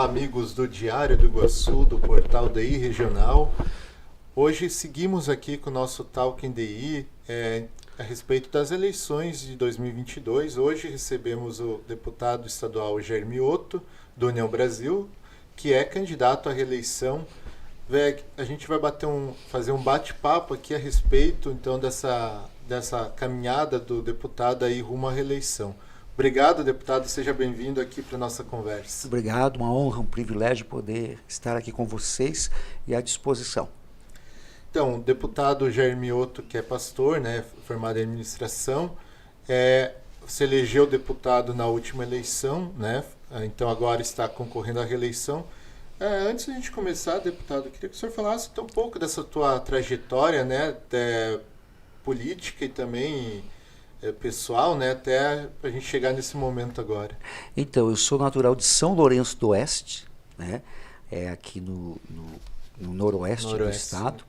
Olá, amigos do Diário do Iguaçu, do portal DI Regional. Hoje seguimos aqui com o nosso Talking DI a respeito das eleições de 2022. Hoje recebemos o deputado estadual Jair Mioto, do União Brasil, que é candidato à reeleição. A gente vai fazer um bate-papo aqui a respeito então dessa caminhada do deputado aí rumo à reeleição. Obrigado, deputado. Seja bem-vindo aqui para a nossa conversa. Obrigado, uma honra, um privilégio poder estar aqui com vocês e à disposição. Então, o deputado Jair Mioto, que é pastor, né, formado em administração, se elegeu deputado na última eleição, né, então agora está concorrendo à reeleição. Antes de a gente começar, deputado, eu queria que o senhor falasse um pouco dessa tua trajetória, né, política e também pessoal, né, até a gente chegar nesse momento agora. Então, eu sou natural de São Lourenço do Oeste, né, aqui no noroeste do estado.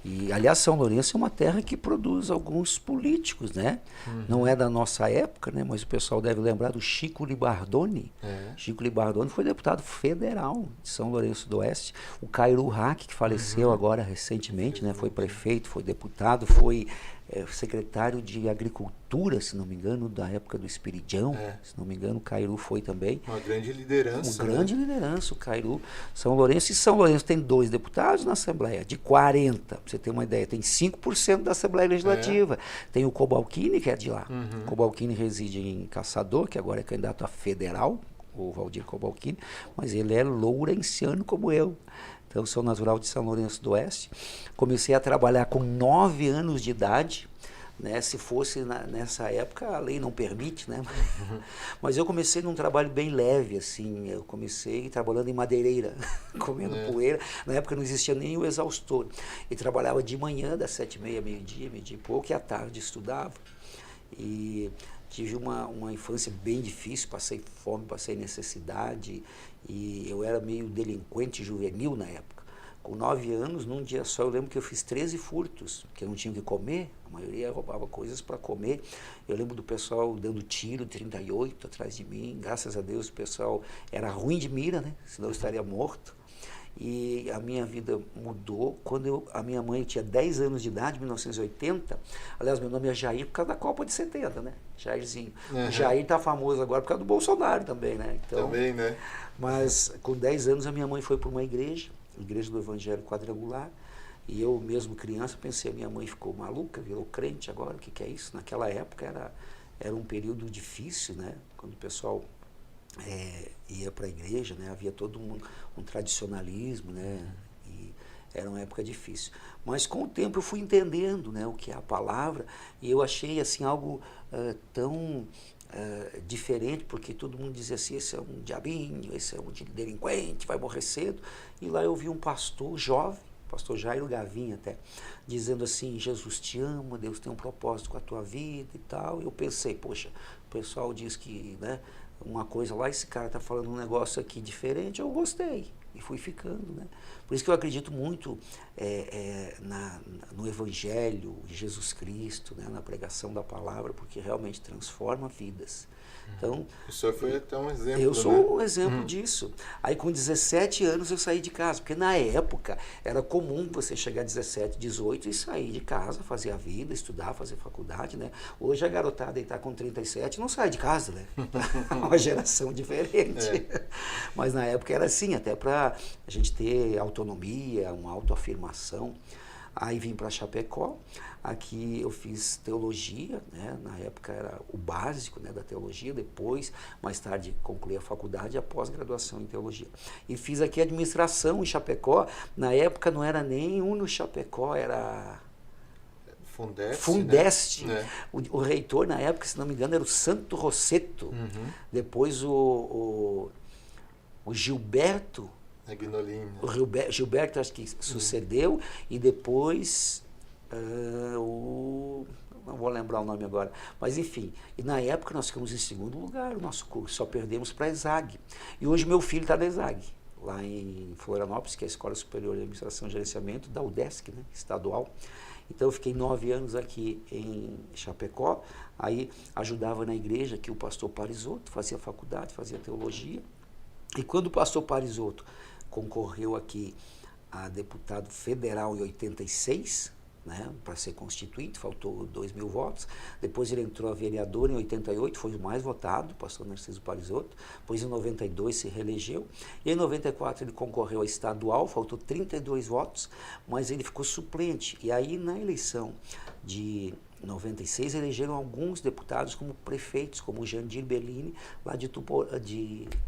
E, aliás, São Lourenço é uma terra que produz alguns políticos, né? Uhum. Não é da nossa época, né? Mas o pessoal deve lembrar do Chico Libardoni. Chico Libardoni foi deputado federal de São Lourenço do Oeste. O Cairu Hack, que faleceu agora recentemente, né? Foi prefeito, foi deputado, foi secretário de Agricultura, se não me engano, da época do Espiridão. Se não me engano, o Cairu foi também. Uma grande liderança. Uma grande liderança, o Cairu. São Lourenço. E São Lourenço tem 2 deputados na Assembleia, de 40, para você ter uma ideia. Tem 5% da Assembleia Legislativa. Tem o Cobalcini, que é de lá. O Cobalcini reside em Caçador, que agora é candidato a federal, o Valdir Cobalcini, mas ele é lourenciano como eu. Então, eu sou natural de São Lourenço do Oeste. Comecei a trabalhar com 9 anos de idade, né? Se fosse nessa época, a lei não permite, né? Mas eu comecei num trabalho bem leve, assim. Eu comecei trabalhando em madeireira, comendo poeira. Na época não existia nem o exaustor. E trabalhava de manhã, das 7h30, meio-dia e pouco, e à tarde estudava. E tive uma infância bem difícil, passei fome, passei necessidade, e eu era meio delinquente juvenil na época. Com 9 anos, num dia só, eu lembro que eu fiz 13 furtos, porque eu não tinha o que comer, a maioria roubava coisas para comer. Eu lembro do pessoal dando tiro, 38, atrás de mim. Graças a Deus o pessoal era ruim de mira, né? Senão eu estaria morto. E a minha vida mudou quando a minha mãe tinha 10 anos de idade, 1980. Aliás, meu nome é Jair por causa da Copa de 70, né? Jairzinho. O Jair tá famoso agora por causa do Bolsonaro também, né? Então, também, né? Mas com 10 anos a minha mãe foi para uma igreja do Evangelho Quadrangular, e eu mesmo criança pensei, a minha mãe ficou maluca, virou crente agora, o que é isso? Naquela época era um período difícil, né? Quando o pessoal ia para a igreja, né? Havia todo um tradicionalismo, né? E era uma época difícil. Mas com o tempo eu fui entendendo, né, o que é a palavra, e eu achei assim algo tão diferente, porque todo mundo dizia assim, esse é um diabinho, esse é um delinquente, vai morrer cedo. E lá eu vi um pastor jovem, pastor Jairo Gavin até, dizendo assim, Jesus te ama, Deus tem um propósito com a tua vida e tal. E eu pensei, poxa, o pessoal diz que, né, uma coisa lá, esse cara está falando um negócio aqui diferente, eu gostei e fui ficando, né? Por isso que eu acredito muito no Evangelho, em Jesus Cristo, né, na pregação da palavra, porque realmente transforma vidas. Então, o senhor foi até um exemplo, eu sou, né? Um exemplo disso. Aí com 17 anos eu saí de casa, porque na época era comum você chegar a 17, 18 e sair de casa, fazer a vida, estudar, fazer faculdade, né? Hoje a garotada está com 37 não sai de casa, né? Uma geração diferente. Mas na época era assim, até para a gente ter autonomia, uma autoafirmação. Aí vim para Chapecó, aqui eu fiz teologia, né? Na época era o básico, né, da teologia, depois, mais tarde, concluí a faculdade e a pós-graduação em teologia. E fiz aqui administração em Chapecó, na época não era nem no Chapecó, era Fundeste. Né? O reitor na época, se não me engano, era o Santo Rosseto, depois o Gilberto, o Gilberto acho que sucedeu, e depois não vou lembrar o nome agora, mas enfim, e na época nós ficamos em segundo lugar o nosso curso, só perdemos para a ESAG, e hoje meu filho está na ESAG, lá em Florianópolis, que é a Escola Superior de Administração e Gerenciamento da UDESC, né, estadual. Então eu fiquei 9 anos aqui em Chapecó, aí ajudava na igreja, que o pastor Parisotto fazia faculdade, fazia teologia, E quando o pastor Parisotto concorreu aqui a deputado federal em 86, né, para ser constituinte, faltou 2.000 votos. Depois ele entrou a vereador em 88, foi o mais votado, o pastor Narciso Parisotto. Depois em 92 se reelegeu. E em 94 ele concorreu a estadual, faltou 32 votos, mas ele ficou suplente. E aí na eleição de 96 elegeram alguns deputados como prefeitos, como o Jandir Bellini, lá de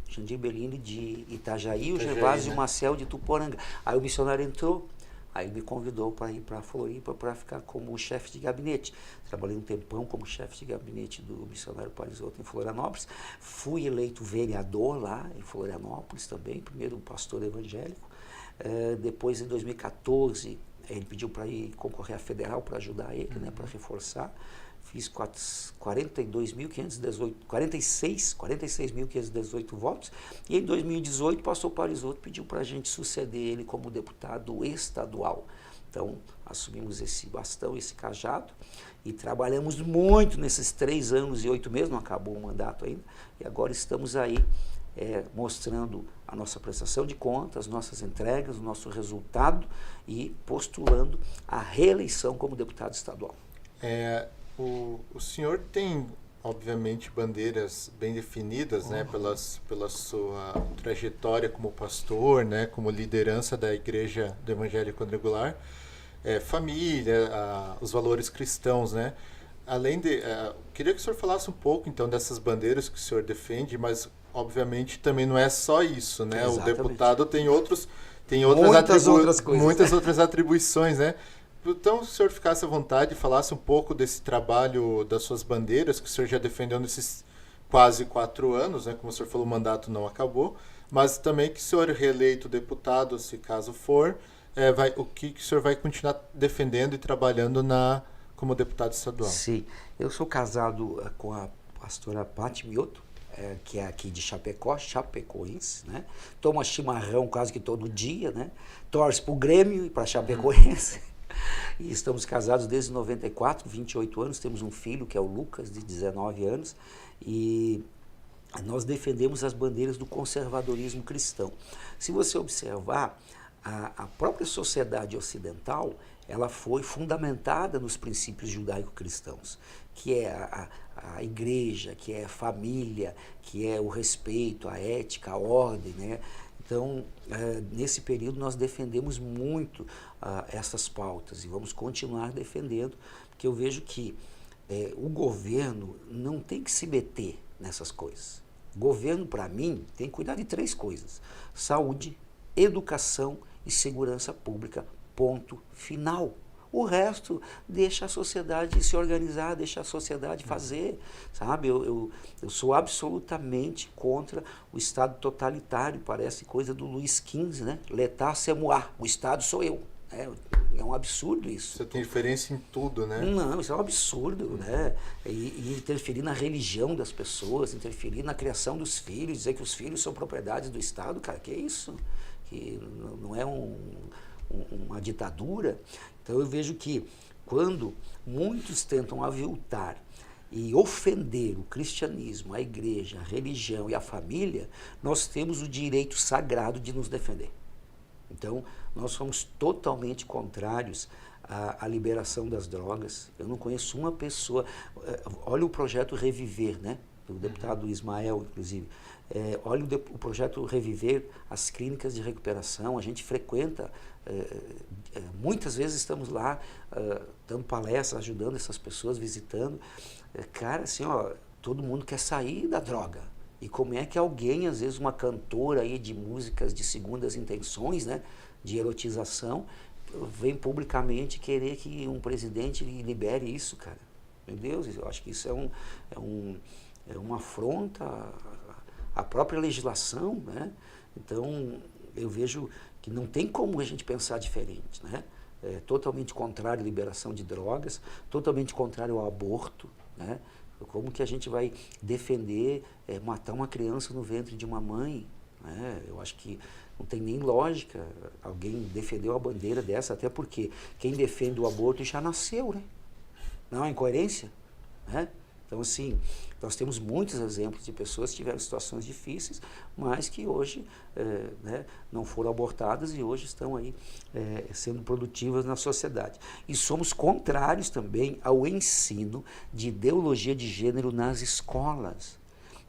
Jandir Bellini de Itajaí, o Gervásio Maciel de Tuporanga. Aí o missionário entrou. Aí ele me convidou para ir para Floripa para ficar como chefe de gabinete. Trabalhei um tempão como chefe de gabinete do missionário Parisotto em Florianópolis. Fui eleito vereador lá em Florianópolis também, primeiro pastor evangélico. Depois, em 2014, ele pediu para ir concorrer à federal para ajudar ele, né, para reforçar. Fiz 46.518 votos. E em 2018, o pastor Parisotto pediu para a gente suceder ele como deputado estadual. Então, assumimos esse bastão, esse cajado, e trabalhamos muito nesses 3 anos e 8 meses, não acabou o mandato ainda, e agora estamos aí mostrando a nossa prestação de contas, nossas entregas, o nosso resultado e postulando a reeleição como deputado estadual. O senhor tem, obviamente, bandeiras bem definidas, né, pela sua trajetória como pastor, né, como liderança da Igreja do Evangelho Quadrangular, família, os valores cristãos, né? Além de, queria que o senhor falasse um pouco, então, dessas bandeiras que o senhor defende, mas, obviamente, também não é só isso, né? Exatamente. O deputado tem muitas outras atribuições, né? Então, se o senhor ficasse à vontade e falasse um pouco desse trabalho das suas bandeiras, que o senhor já defendeu nesses quase 4 anos, né? Como o senhor falou, o mandato não acabou, mas também que o senhor reeleito deputado, se caso for, o que o senhor vai continuar defendendo e trabalhando como deputado estadual. Sim, eu sou casado com a pastora Pati Mioto, que é aqui de Chapecó, chapecoense, né? Toma chimarrão quase que todo dia, né? Torce para o Grêmio e para Chapecoense. E estamos casados desde 94, 28 anos, temos um filho que é o Lucas, de 19 anos, e nós defendemos as bandeiras do conservadorismo cristão. Se você observar, a própria sociedade ocidental, ela foi fundamentada nos princípios judaico-cristãos, que é a igreja, que é a família, que é o respeito, a ética, a ordem, né? Então, nesse período nós defendemos muito essas pautas e vamos continuar defendendo, porque eu vejo que o governo não tem que se meter nessas coisas. O governo, para mim, tem que cuidar de 3 coisas: saúde, educação e segurança pública, ponto final. O resto, deixa a sociedade se organizar, deixa a sociedade fazer, sabe? Eu sou absolutamente contra o Estado totalitário, parece coisa do Luís XV, né? L'État c'est moi, o Estado sou eu. É um absurdo isso. Você tem diferença em tudo, né? Não, isso é um absurdo, né? E interferir na religião das pessoas, interferir na criação dos filhos, dizer que os filhos são propriedades do Estado, cara, que é isso? Que não é uma ditadura. Então eu vejo que quando muitos tentam aviltar e ofender o cristianismo, a igreja, a religião e a família, nós temos o direito sagrado de nos defender. Então nós somos totalmente contrários à liberação das drogas. Eu não conheço uma pessoa, olha o projeto Reviver, né? Do deputado Ismael, inclusive. Olha o projeto Reviver, as clínicas de recuperação, a gente frequenta, muitas vezes estamos lá dando palestras, ajudando essas pessoas, visitando. Cara, assim, todo mundo quer sair da droga. E como é que alguém, às vezes uma cantora aí de músicas de segundas intenções, né, de erotização, vem publicamente querer que um presidente libere isso, cara? Meu Deus, eu acho que isso é uma afronta à própria legislação, né? Então, eu vejo que não tem como a gente pensar diferente, né? É totalmente contrário à liberação de drogas, totalmente contrário ao aborto, né? Como que a gente vai defender matar uma criança no ventre de uma mãe, né? Eu acho que não tem nem lógica alguém defender uma bandeira dessa, até porque quem defende o aborto já nasceu, né? Não é incoerência, né? Então, assim, nós temos muitos exemplos de pessoas que tiveram situações difíceis, mas que hoje né, não foram abortadas e hoje estão aí sendo produtivas na sociedade. E somos contrários também ao ensino de ideologia de gênero nas escolas.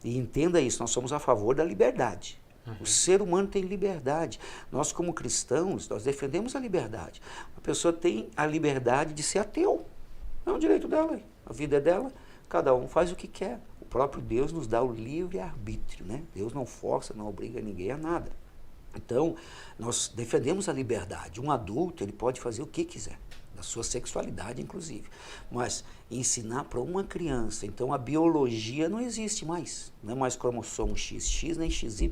E entenda isso, nós somos a favor da liberdade. O ser humano tem liberdade. Nós, como cristãos, nós defendemos a liberdade. A pessoa tem a liberdade de ser ateu. É um direito dela, a vida é dela, cada um faz o que quer. O próprio Deus nos dá o livre-arbítrio, né? Deus não força, não obriga ninguém a nada. Então, nós defendemos a liberdade. Um adulto, ele pode fazer o que quiser, da sua sexualidade, inclusive. Mas ensinar para uma criança, então a biologia não existe mais. Não é mais cromossomo XX nem XY.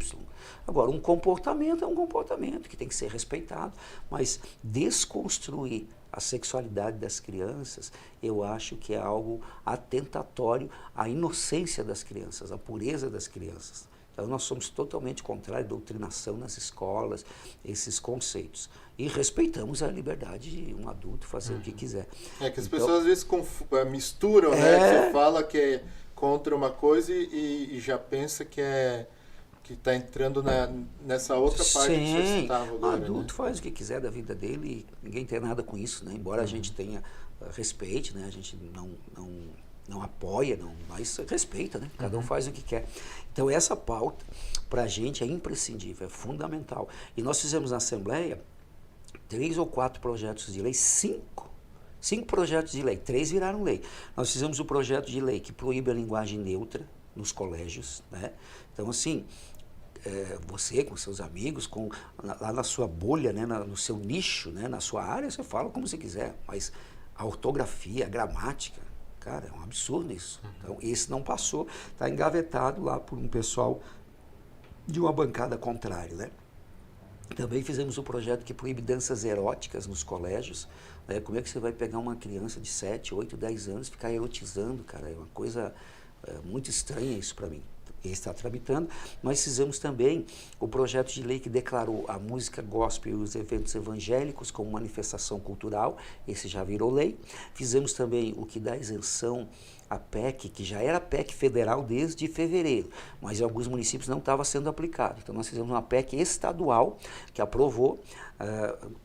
Agora, um comportamento é um comportamento que tem que ser respeitado, mas desconstruir a sexualidade das crianças, eu acho que é algo atentatório à inocência das crianças, à pureza das crianças. Então, nós somos totalmente contrários à doutrinação nas escolas, esses conceitos. E respeitamos a liberdade de um adulto fazer o que quiser. É que as pessoas às vezes misturam, né? Você fala que é contra uma coisa e já pensa que está entrando nessa outra parte que você citava agora. O adulto faz o que quiser da vida dele e ninguém tem nada com isso, né? Embora a gente tenha respeite, né? A gente não apoia, mas respeita, né? Cada um faz o que quer. Então essa pauta, para a gente, é imprescindível, é fundamental. E nós fizemos na Assembleia 3 ou 4 projetos de lei, 5 projetos de lei, 3 viraram lei. Nós fizemos o projeto de lei que proíbe a linguagem neutra nos colégios, né? Então, assim, você com seus amigos, lá na sua bolha, né, no seu nicho, né, na sua área, você fala como você quiser, mas a ortografia, a gramática, cara, é um absurdo isso. Então, esse não passou, está engavetado lá por um pessoal de uma bancada contrária, né? Também fizemos um projeto que proíbe danças eróticas nos colégios, né? Como é que você vai pegar uma criança de 7, 8, 10 anos e ficar erotizando, cara? É uma coisa muito estranha isso para mim. Ele está tramitando. Nós fizemos também o projeto de lei que declarou a música gospel e os eventos evangélicos como manifestação cultural, esse já virou lei. Fizemos também o que dá isenção à PEC, que já era PEC federal desde fevereiro, mas em alguns municípios não estava sendo aplicado. Então nós fizemos uma PEC estadual que aprovou,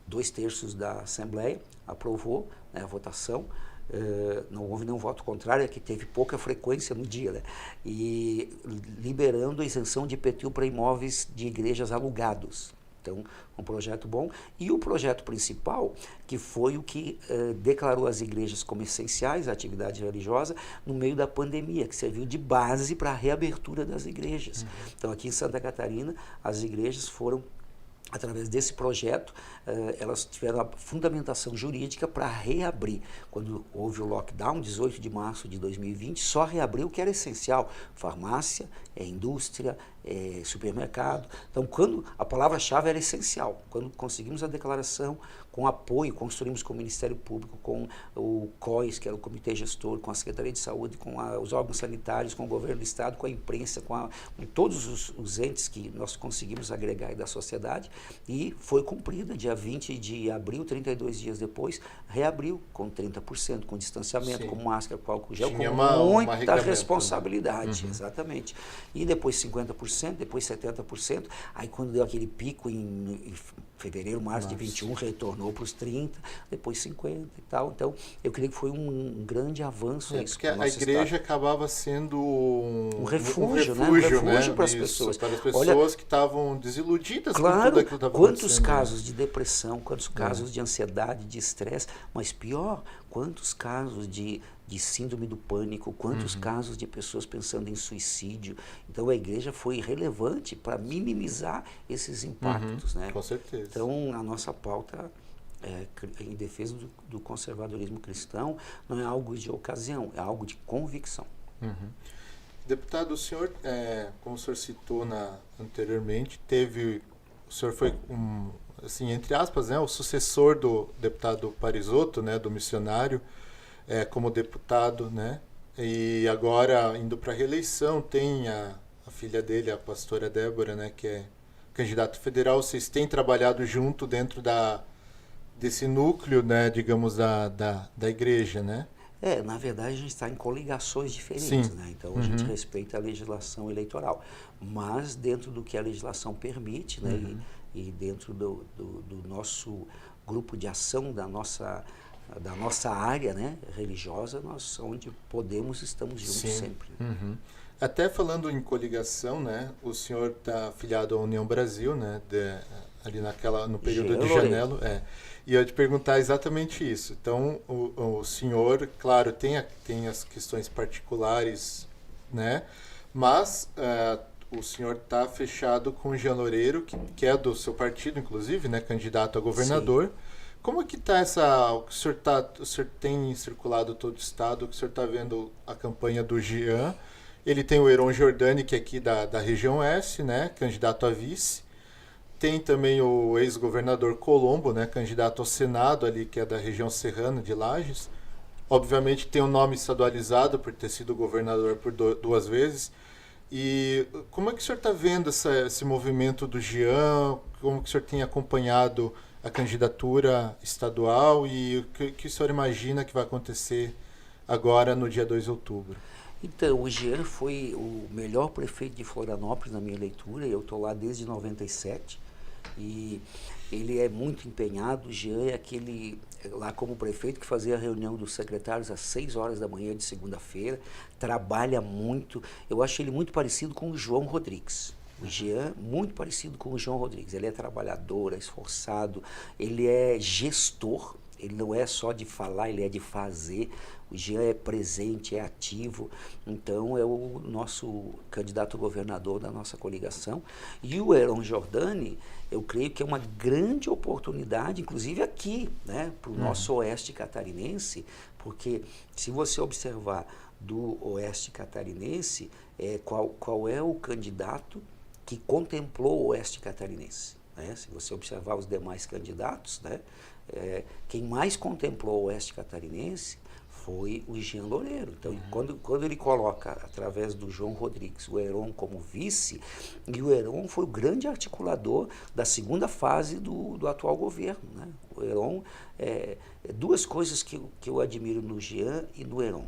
2/3 da Assembleia aprovou, né, a votação. Não houve nenhum voto contrário, é que teve pouca frequência no dia, né? E liberando a isenção de IPTU para imóveis de igrejas alugados. Então, um projeto bom. E o projeto principal, que foi o que declarou as igrejas como essenciais à atividade religiosa no meio da pandemia, que serviu de base para a reabertura das igrejas. Então, aqui em Santa Catarina, as igrejas foram, através desse projeto, elas tiveram a fundamentação jurídica para reabrir. Quando houve o lockdown, 18 de março de 2020, só reabriu o que era essencial: farmácia, indústria, supermercado. Então, quando a palavra-chave era essencial, quando conseguimos a declaração, com apoio, construímos com o Ministério Público, com o COIS, que era o Comitê Gestor, com a Secretaria de Saúde, com os órgãos sanitários, com o Governo do Estado, com a imprensa, com todos os entes que nós conseguimos agregar da sociedade, e foi cumprida. Dia 20 de abril, 32 dias depois, reabriu com 30%, com distanciamento, com máscara, com álcool gel, com muita responsabilidade, exatamente. E depois 50%, depois 70%, aí quando deu aquele pico em fevereiro, março de 21, retornou para os 30%, depois 50% e tal. Então, eu creio que foi um grande avanço. Porque a igreja acabava sendo um refúgio, né? Um refúgio para as pessoas. Para as pessoas que estavam desiludidas com tudo aquilo que estava acontecendo. Quantos casos de depressão, quantos casos de ansiedade, de estresse, mas pior, quantos casos de síndrome do pânico, quantos casos de pessoas pensando em suicídio. Então a igreja foi relevante para minimizar esses impactos, né? Com certeza. Então a nossa pauta em defesa do conservadorismo cristão não é algo de ocasião, é algo de convicção. Deputado, o senhor, como o senhor citou anteriormente, o senhor foi assim, entre aspas, né, o sucessor do deputado Parisotto, né, do missionário, como deputado, né, e agora indo para a reeleição, tem a filha dele, a pastora Débora, né, que é candidata federal. Vocês têm trabalhado junto dentro desse núcleo, né, digamos, da igreja, né? Na verdade, a gente está em coligações diferentes, Sim. né? Então, a gente respeita a legislação eleitoral, mas dentro do que a legislação permite, né? E dentro do nosso grupo de ação, da nossa área, né, religiosa, nós, onde podemos, estamos juntos. Sim. Sempre. Até falando em coligação, né, o senhor está afiliado à União Brasil, né, ali no período de janela. E eu ia te perguntar exatamente isso. Então, o senhor, claro, tem as questões particulares, né? Mas o senhor está fechado com o Jean Loureiro, que é do seu partido, inclusive, né? Candidato a governador. Sim. Como é que está o senhor tem circulado todo o estado, o senhor está vendo a campanha do Jean. Ele tem o Heron Jordani, que é aqui da região oeste, né? Candidato a vice. Tem também o ex-governador Colombo, né, candidato ao Senado ali, que é da região serrana de Lages. Obviamente tem um nome estadualizado por ter sido governador por 2 vezes. E como é que o senhor está vendo esse movimento do Jean? Como que o senhor tem acompanhado a candidatura estadual e o que o senhor imagina que vai acontecer agora no dia 2 de outubro? Então, o Jean foi o melhor prefeito de Florianópolis na minha leitura. Eu estou lá desde 97. E ele é muito empenhado. O Jean é aquele, lá como prefeito, que fazia a reunião dos secretários às 6 horas da manhã de segunda-feira, trabalha muito. Eu acho ele muito parecido com o João Rodrigues. O Jean, muito parecido com o João Rodrigues. Ele é trabalhador, é esforçado, ele é gestor, ele não é só de falar, ele é de fazer. O Jean é presente, é ativo, então é o nosso candidato a governador da nossa coligação. E o Heron Jordani, eu creio que é uma grande oportunidade, inclusive aqui, né, para o nosso oeste catarinense, porque se você observar do oeste catarinense, qual é o candidato que contemplou o oeste catarinense, né? Se você observar os demais candidatos, né, quem mais contemplou o oeste catarinense foi o Jean Loureiro. Então, quando ele coloca, através do João Rodrigues, o Heron como vice, e o Heron foi o grande articulador da segunda fase do atual governo, né? O Heron, 2 coisas que eu admiro no Jean e no Heron.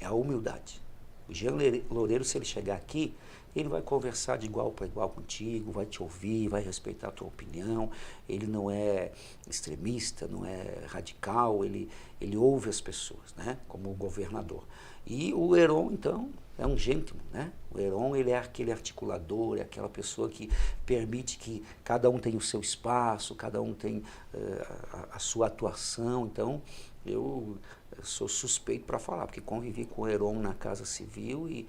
É a humildade. O Jean Loureiro, se ele chegar aqui, ele vai conversar de igual para igual contigo, vai te ouvir, vai respeitar a tua opinião. Ele não é extremista, não é radical, ele ouve as pessoas, né, como governador. E o Heron, então, é um gentleman, né? O Heron, ele é aquele articulador, é aquela pessoa que permite que cada um tenha o seu espaço, cada um tem a sua atuação. Então, eu sou suspeito para falar, porque convivi com o Heron na Casa Civil e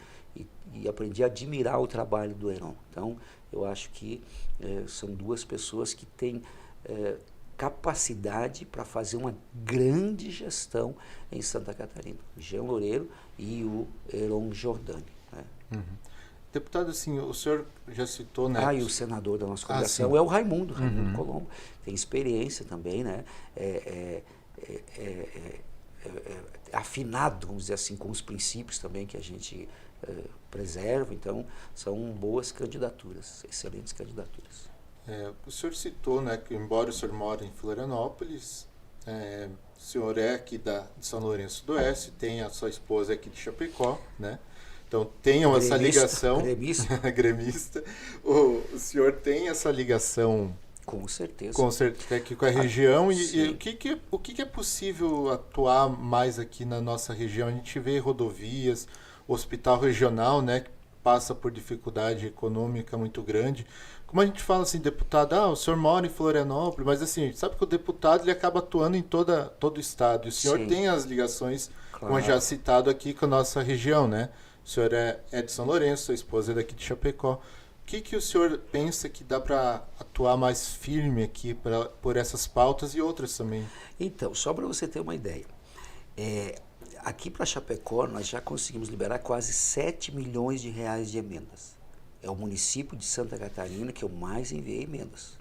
aprendi a admirar o trabalho do Heron. Então, eu acho que são 2 pessoas que têm capacidade para fazer uma grande gestão em Santa Catarina. O Jean Loureiro e o Heron Jordani. Né? Deputado, assim, o senhor já citou, né? E o senador da nossa coligação é o Raimundo Colombo. Tem experiência também, né? Afinado, vamos dizer assim, com os princípios também que a gente preserva. Então, são boas candidaturas, excelentes candidaturas. O senhor citou, né, que embora o senhor mora em Florianópolis, o senhor é aqui de São Lourenço do Oeste, tem a sua esposa aqui de Chapecó, né? Então, tenham essa ligação. Gremista. O senhor tem essa ligação. Com certeza. Aqui com a região. E o que é possível atuar mais aqui na nossa região? A gente vê rodovias, hospital regional, né, que passa por dificuldade econômica muito grande. Como a gente fala assim, deputado, o senhor mora em Florianópolis, mas assim, sabe que o deputado ele acaba atuando em todo o estado. E o senhor tem as ligações, como já citado aqui, com a nossa região, né? O senhor é de São Lourenço, sua esposa é daqui de Chapecó. O que o senhor pensa que dá para atuar mais firme aqui por essas pautas e outras também? Então, só para você ter uma ideia, aqui para Chapecó nós já conseguimos liberar quase 7 milhões de reais de emendas. É o município de Santa Catarina que eu mais enviei emendas.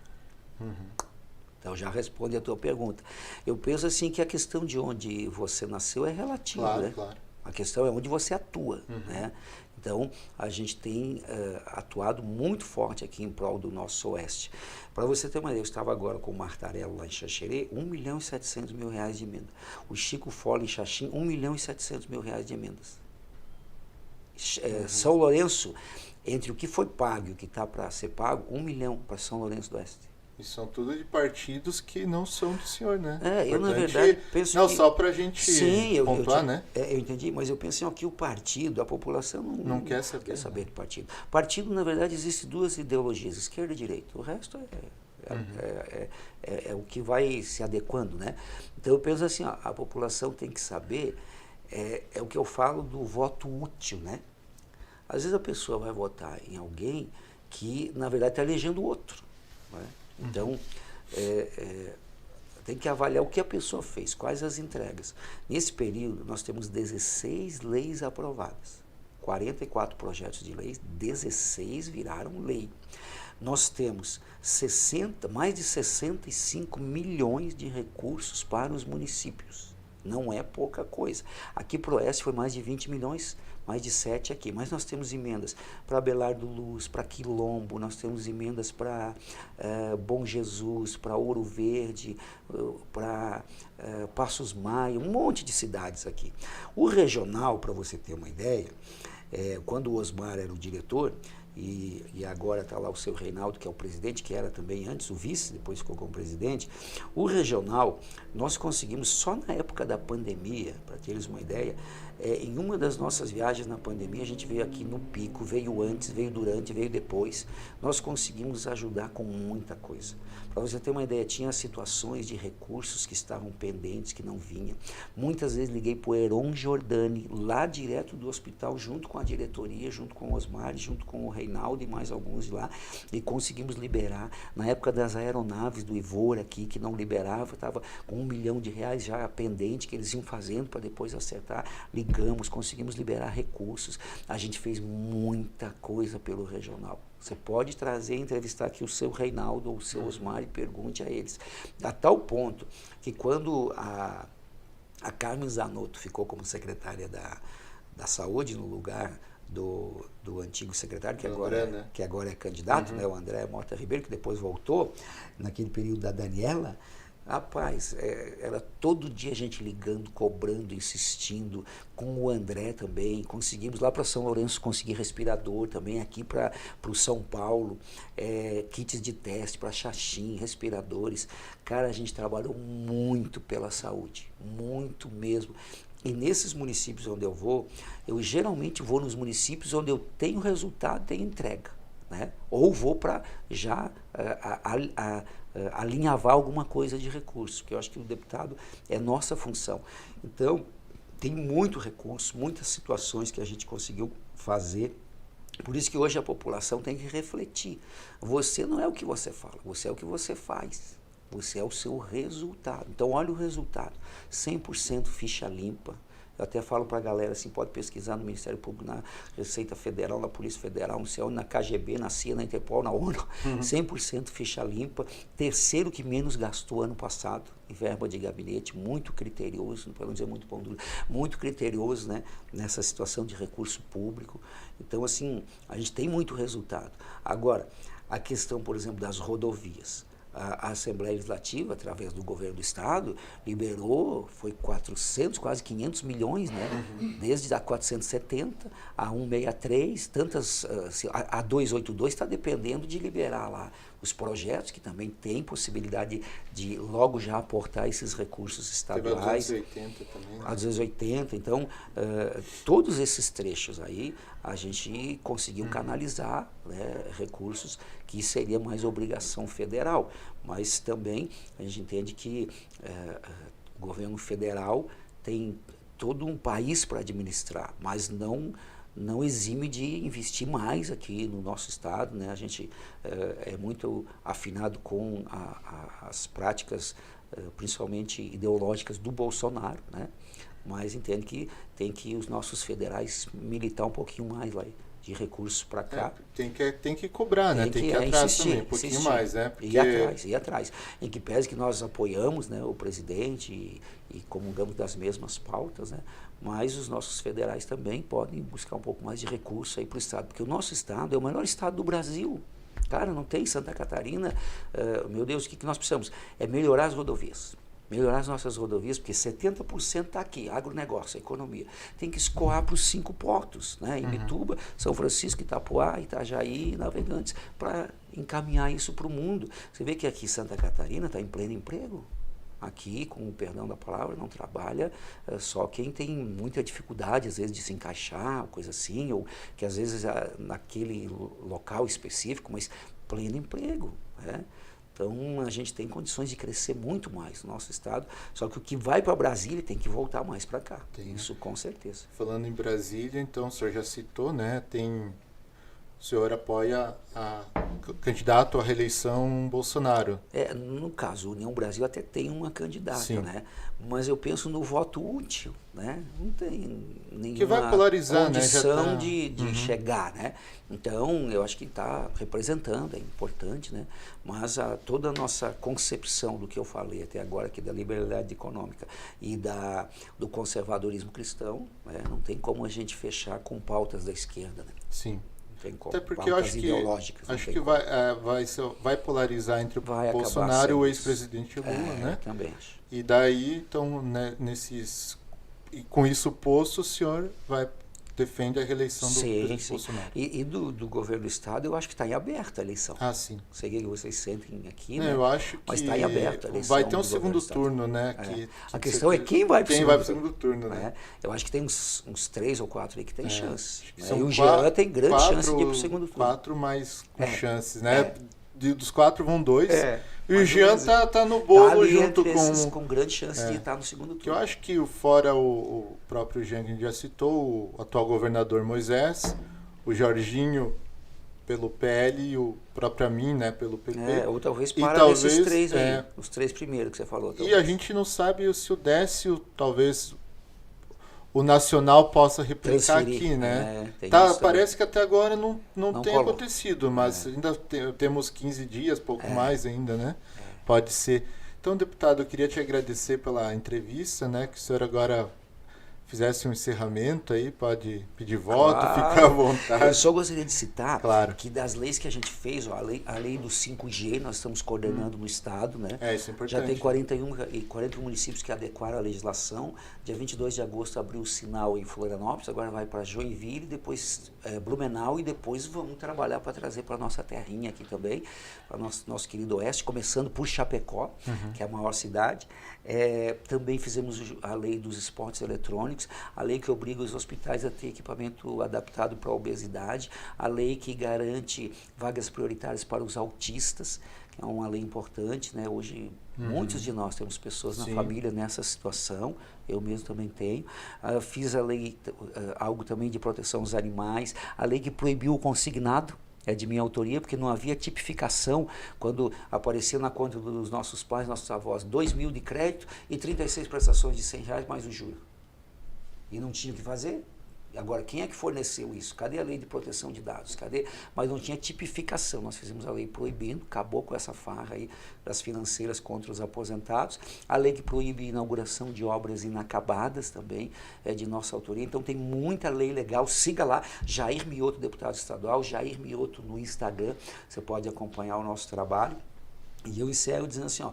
Então já responde a tua pergunta. Eu penso assim que a questão de onde você nasceu é relativa, né? Claro. A questão é onde você atua, né? Então, a gente tem atuado muito forte aqui em prol do nosso oeste. Para você ter uma ideia, eu estava agora com o Martarello lá em Xaxerê, 1.700.000 reais de emenda. O Chico Fola em Xaxim, 1.700.000 reais de emendas. São Lourenço, entre o que foi pago e o que está para ser pago, 1 milhão para São Lourenço do Oeste. E são tudo de partidos que não são do senhor, né? Eu na verdade penso não, que... só para a gente pontuar, né? Eu entendi, mas eu penso que o partido, a população não quer saber. Quer saber de partido. Partido, na verdade, existe duas ideologias, esquerda e direita. O resto é o que vai se adequando, né? Então eu penso assim, ó, a população tem que saber, é o que eu falo do voto útil, né? Às vezes a pessoa vai votar em alguém que, na verdade, está elegendo outro, né? Então, tem que avaliar o que a pessoa fez, quais as entregas. Nesse período, nós temos 16 leis aprovadas. 44 projetos de lei, 16 viraram lei. Nós temos mais de 65 milhões de recursos para os municípios. Não é pouca coisa. Aqui para o Oeste foi mais de 20 milhões, mais de 7 aqui. Mas nós temos emendas para Abelardo Luz, para Quilombo, nós temos emendas para Bom Jesus, para Ouro Verde, para Passos Maia, um monte de cidades aqui. O regional, para você ter uma ideia, quando o Osmar era o diretor, e agora está lá o seu Reinaldo, que é o presidente, que era também antes o vice, depois ficou como presidente. O regional, nós conseguimos só na época da pandemia, para teres uma ideia, em uma das nossas viagens na pandemia, a gente veio aqui no pico, veio antes, veio durante, veio depois, nós conseguimos ajudar com muita coisa. Para você ter uma ideia, tinha situações de recursos que estavam pendentes, que não vinham. Muitas vezes liguei para o Heron Giordani, lá direto do hospital, junto com a diretoria, junto com o Osmar, junto com o Reinaldo e mais alguns de lá, e conseguimos liberar. Na época das aeronaves do Ivor aqui, que não liberava, estava com R$1 milhão já pendente, que eles iam fazendo para depois acertar. Ligamos, conseguimos liberar recursos. A gente fez muita coisa pelo regional. Você pode trazer, entrevistar aqui o seu Reinaldo ou o seu Osmar e pergunte a eles. A tal ponto que quando a Carmen Zanotto ficou como secretária da Saúde no lugar do antigo secretário, que agora é candidato, né, o André Mota Ribeiro, que depois voltou, naquele período da Daniela. Rapaz, era todo dia a gente ligando, cobrando, insistindo, com o André também. Conseguimos lá para São Lourenço conseguir respirador também, aqui para o São Paulo, kits de teste para Xaxim, respiradores. Cara, a gente trabalhou muito pela saúde, muito mesmo. E nesses municípios onde eu geralmente vou nos municípios onde eu tenho resultado, tenho entrega, né? Ou vou para já alinhavar alguma coisa de recurso, porque eu acho que o deputado é nossa função. Então, tem muito recurso, muitas situações que a gente conseguiu fazer. Por isso que hoje a população tem que refletir. Você não é o que você fala, você é o que você faz. Você é o seu resultado. Então, olha o resultado. 100% ficha limpa. Eu até falo para a galera assim, pode pesquisar no Ministério Público, na Receita Federal, na Polícia Federal, não sei onde, na KGB, na CIA, na Interpol, na ONU. 100% ficha limpa. Terceiro que menos gastou ano passado em verba de gabinete, muito criterioso, para não dizer muito pão duro, muito criterioso, né, nessa situação de recurso público. Então, assim, a gente tem muito resultado. Agora, a questão, por exemplo, das rodovias. A Assembleia Legislativa, através do governo do Estado, liberou, foi 400, quase 500 milhões, né? Desde a 470 a 163, a 282 está dependendo de liberar lá os projetos, que também tem possibilidade de logo já aportar esses recursos estaduais. Teve a 280 também, né? A 280, então, todos esses trechos aí, a gente conseguiu canalizar, né, recursos que seria mais obrigação federal, mas também a gente entende que o governo federal tem todo um país para administrar, mas não exime de investir mais aqui no nosso estado, né? A gente é muito afinado com as práticas, principalmente ideológicas do Bolsonaro, né? Mas entende que tem que os nossos federais militar um pouquinho mais lá. de recursos para cá. Tem que cobrar, né? Tem que ir atrás insistir, também, um pouquinho insistir, mais, né? Porque... Ir atrás. Em que pese que nós apoiamos, né, o presidente e comungamos das mesmas pautas, né? Mas os nossos federais também podem buscar um pouco mais de recurso aí para o Estado, porque o nosso Estado é o melhor Estado do Brasil. Cara, não tem Santa Catarina, meu Deus, o que nós precisamos? É melhorar as rodovias. Melhorar as nossas rodovias, porque 70% está aqui, agronegócio, economia. Tem que escoar para os 5 portos, né? Imbituba, São Francisco, Itapuá, Itajaí e Navegantes, para encaminhar isso para o mundo. Você vê que aqui Santa Catarina está em pleno emprego. Aqui, com o perdão da palavra, não trabalha só quem tem muita dificuldade, às vezes, de se encaixar, coisa assim, ou que às vezes naquele local específico, mas pleno emprego, né? Então, a gente tem condições de crescer muito mais no nosso estado, só que o que vai para Brasília tem que voltar mais para cá, isso com certeza. Falando em Brasília, então, o senhor já citou, né, o senhor apoia o candidato à reeleição Bolsonaro. No caso, União Brasil até tem uma candidata, Sim. né? Mas eu penso no voto útil, né? Não tem nenhuma que vai polarizar, condição, né? de chegar, né? Então, eu acho que está representando, é importante, né? Mas toda a nossa concepção do que eu falei até agora, aqui da liberdade econômica e do conservadorismo cristão, né? Não tem como a gente fechar com pautas da esquerda, né? Sim. Até porque eu acho que vai polarizar entre o Bolsonaro e o ex-presidente Lula, né? Também acho. E daí, então, né, e com isso posto, o senhor defende a reeleição do presidente Bolsonaro. E do governo do estado, eu acho que está em aberta a eleição. Ah, sim. Sei que vocês sentem aqui, né? Eu acho que mas está em aberta a eleição. Vai ter um segundo turno, né? A questão é quem vai para o segundo turno, né? Eu acho que tem uns 3 ou 4 aí que tem chance. Né? E o Jean tem grande chance de ir para o segundo turno. 4 mais com chances, né? Dos 4 vão 2. E o Jean tá no tá bolo ali junto com grande chance de estar no segundo turno. Que eu acho que fora o próprio Jean que a gente já citou, o atual governador Moisés, o Jorginho pelo PL e o próprio Amin, né, pelo PP. Ou talvez para esses 3 aí, os 3 primeiros que você falou. Talvez. E a gente não sabe se o Décio, talvez o Nacional possa replicar aqui, né? Parece que até agora não tem acontecido, mas ainda temos 15 dias, pouco mais ainda, né? Pode ser. Então, deputado, eu queria te agradecer pela entrevista, né? Que o senhor agora fizesse um encerramento aí, pode pedir voto, ficar à vontade. Eu só gostaria de citar que das leis que a gente fez, a lei do 5G, nós estamos coordenando no estado, né? Isso é importante. Já tem 41 municípios que adequaram a legislação. Dia 22 de agosto abriu o sinal em Florianópolis, agora vai para Joinville, depois Blumenau e depois vamos trabalhar para trazer para a nossa terrinha aqui também, para nosso querido oeste, começando por Chapecó, que é a maior cidade. Também fizemos a lei dos esportes eletrônicos, a lei que obriga os hospitais a ter equipamento adaptado para a obesidade, a lei que garante vagas prioritárias para os autistas, que é uma lei importante, né? Hoje muitos de nós temos pessoas na família nessa situação, eu mesmo também tenho. Fiz a lei, algo também de proteção aos animais, a lei que proibiu o consignado, é de minha autoria, porque não havia tipificação quando aparecia na conta dos nossos pais, nossos avós, 2.000 de crédito e 36 prestações de R$100 mais o juro. E não tinha o que fazer. Agora, quem é que forneceu isso? Cadê a lei de proteção de dados? Cadê? Mas não tinha tipificação. Nós fizemos a lei proibindo, acabou com essa farra aí das financeiras contra os aposentados. A lei que proíbe a inauguração de obras inacabadas também é de nossa autoria. Então tem muita lei legal. Siga lá, Jair Mioto, deputado estadual, Jair Mioto no Instagram. Você pode acompanhar o nosso trabalho. E eu encerro dizendo assim,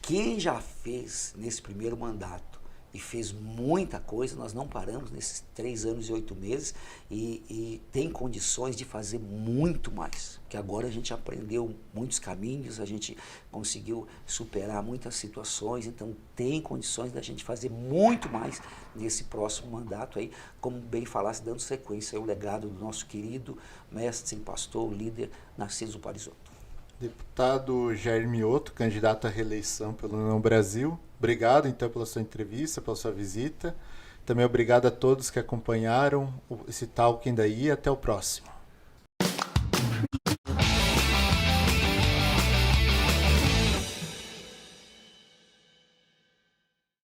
quem já fez nesse primeiro mandato e fez muita coisa, nós não paramos nesses 3 anos e 8 meses e tem condições de fazer muito mais, porque agora a gente aprendeu muitos caminhos, a gente conseguiu superar muitas situações, então tem condições da gente fazer muito mais nesse próximo mandato aí, como bem falasse, dando sequência ao legado do nosso querido mestre, pastor, líder Narciso Parisotto. Deputado Jair Mioto, candidato à reeleição pelo União Brasil. Obrigado, então, pela sua entrevista, pela sua visita. Também obrigado a todos que acompanharam esse Talking daí. Até o próximo.